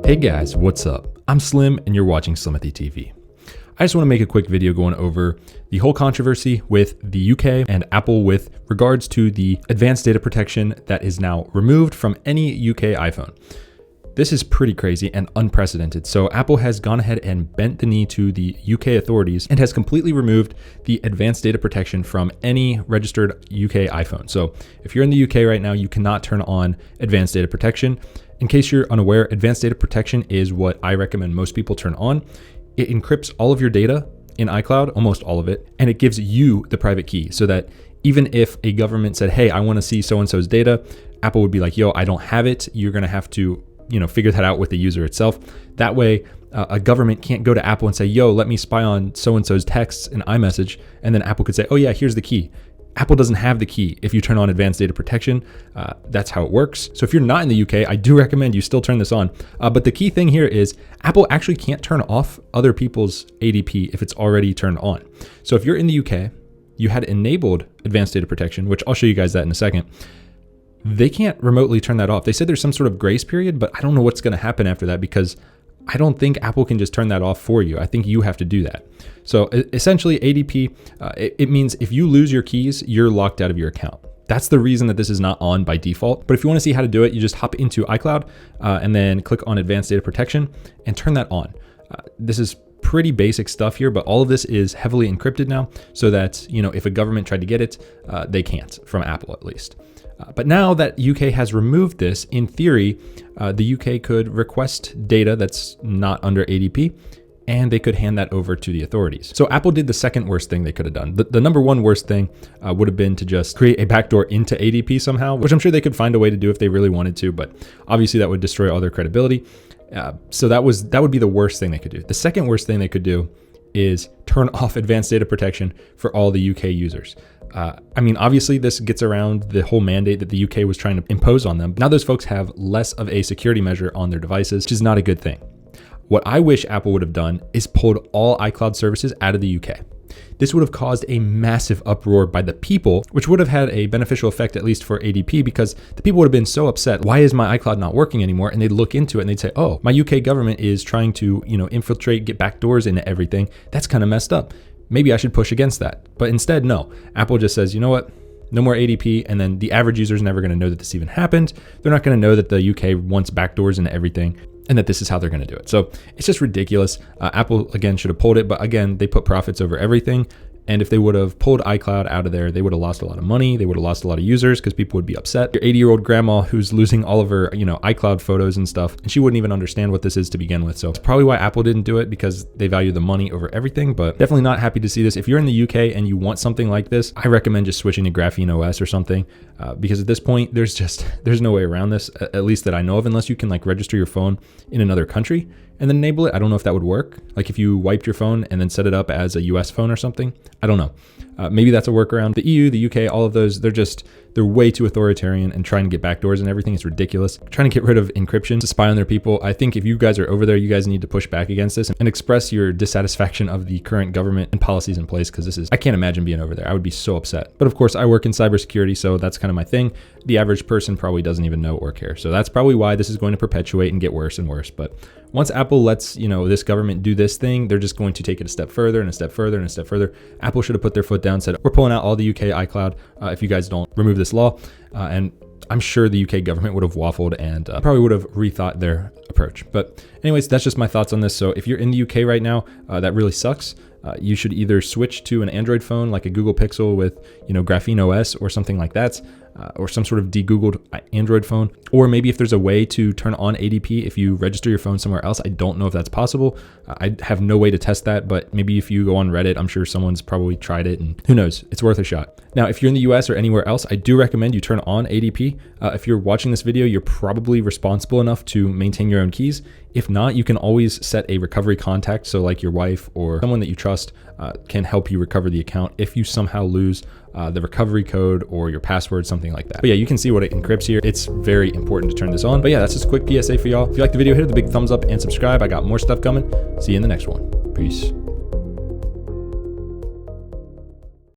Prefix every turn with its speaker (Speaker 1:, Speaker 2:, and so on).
Speaker 1: Hey guys, what's up? I'm Slim and you're watching Slimothy TV. I just want to make a quick video going over the whole controversy with the UK and Apple with regards to the advanced data protection that is now removed from any UK iPhone. This is pretty crazy and unprecedented. So Apple has gone ahead and bent the knee to the UK authorities and has completely removed the advanced data protection from any registered UK iPhone. So if you're in the UK right now, you cannot turn on advanced data protection. In case you're unaware, advanced data protection is what I recommend most people turn on. It encrypts all of your data in iCloud, almost all of it, and it gives you the private key so that even if a government said, hey, I want to see so-and-so's data, Apple would be like, yo, I don't have it. You're going to have to figure that out with the user itself. That way, a government can't go to Apple and say, yo, let me spy on so-and-so's texts in iMessage. And then Apple could say, oh yeah, here's the key. Apple doesn't have the key if you turn on advanced data protection. That's how it works. So if you're not in the UK, I do recommend you still turn this on. But the key thing here is Apple actually can't turn off other people's ADP if it's already turned on. So if you're in the UK, you had enabled advanced data protection, which I'll show you guys that in a second. They can't remotely turn that off. They said there's some sort of grace period, but I don't know what's going to happen after that because I don't think Apple can just turn that off for you. I think you have to do that. So essentially ADP, it means if you lose your keys, you're locked out of your account. That's the reason that this is not on by default. But if you want to see how to do it, you just hop into iCloud and then click on advanced data protection and turn that on. This is pretty basic stuff here, but all of this is heavily encrypted now so that, if a government tried to get it, they can't, from Apple at least. But now that UK has removed this, in theory, the UK could request data that's not under ADP, and they could hand that over to the authorities. So Apple did the second worst thing they could have done. The number one worst thing would have been to just create a backdoor into ADP somehow, which I'm sure they could find a way to do if they really wanted to, but obviously that would destroy all their credibility. So that would be the worst thing they could do. The second worst thing they could do is turn off advanced data protection for all the UK users. Obviously this gets around the whole mandate that the UK was trying to impose on them. Now those folks have less of a security measure on their devices, which is not a good thing. What I wish Apple would have done is pulled all iCloud services out of the UK. This would have caused a massive uproar by the people, which would have had a beneficial effect, at least for ADP, because the people would have been so upset. Why is my iCloud not working anymore? And they'd look into it and they'd say, oh, my UK government is trying to, infiltrate, get backdoors into everything. That's kind of messed up. Maybe I should push against that. But instead, no. Apple just says, you know what? No more ADP. And then the average user is never going to know that this even happened. They're not going to know that the UK wants backdoors into everything and that this is how they're going to do it. So it's just ridiculous. Apple, again, should have pulled it. But again, they put profits over everything. And if they would have pulled iCloud out of there, they would have lost a lot of money. They would have lost a lot of users because people would be upset. Your 80-year-old grandma who's losing all of her, iCloud photos and stuff, and she wouldn't even understand what this is to begin with. So it's probably why Apple didn't do it, because they value the money over everything, but definitely not happy to see this. If you're in the UK and you want something like this, I recommend just switching to Graphene OS or something, because at this point, there's no way around this, at least that I know of, unless you can register your phone in another country and then enable it. I don't know if that would work. Like if you wiped your phone and then set it up as a US phone or something, I don't know. Maybe that's a workaround. The EU, the UK, all of those, they're way too authoritarian and trying to get backdoors and everything. It's ridiculous. Trying to get rid of encryption to spy on their people. I think if you guys are over there, you guys need to push back against this and express your dissatisfaction of the current government and policies in place, because I can't imagine being over there. I would be so upset. But of course, I work in cybersecurity, so that's kind of my thing. The average person probably doesn't even know or care. So that's probably why this is going to perpetuate and get worse and worse. But once Apple lets, this government do this thing, they're just going to take it a step further and a step further and a step further. Apple should have put their foot down, said, we're pulling out all the UK iCloud if you guys don't remove this law. And I'm sure the UK government would have waffled and probably would have rethought their approach. But anyways, that's just my thoughts on this. So if you're in the UK right now, that really sucks. You should either switch to an Android phone like a Google Pixel with, Graphene OS or something like that, or some sort of de-Googled Android phone. Or maybe if there's a way to turn on ADP if you register your phone somewhere else. I don't know if that's possible. I have no way to test that, but maybe if you go on Reddit, I'm sure someone's probably tried it, and who knows, it's worth a shot. Now, if you're in the US or anywhere else, I do recommend you turn on ADP. If you're watching this video, you're probably responsible enough to maintain your own keys. If not, you can always set a recovery contact. So like your wife or someone that you trust can help you recover the account if you somehow lose the recovery code or your password, something like that. But yeah, you can see what it encrypts here. It's very important to turn this on. But yeah, that's just a quick PSA for y'all. If you like the video, hit the big thumbs up and subscribe. I got more stuff coming. See you in the next one. Peace.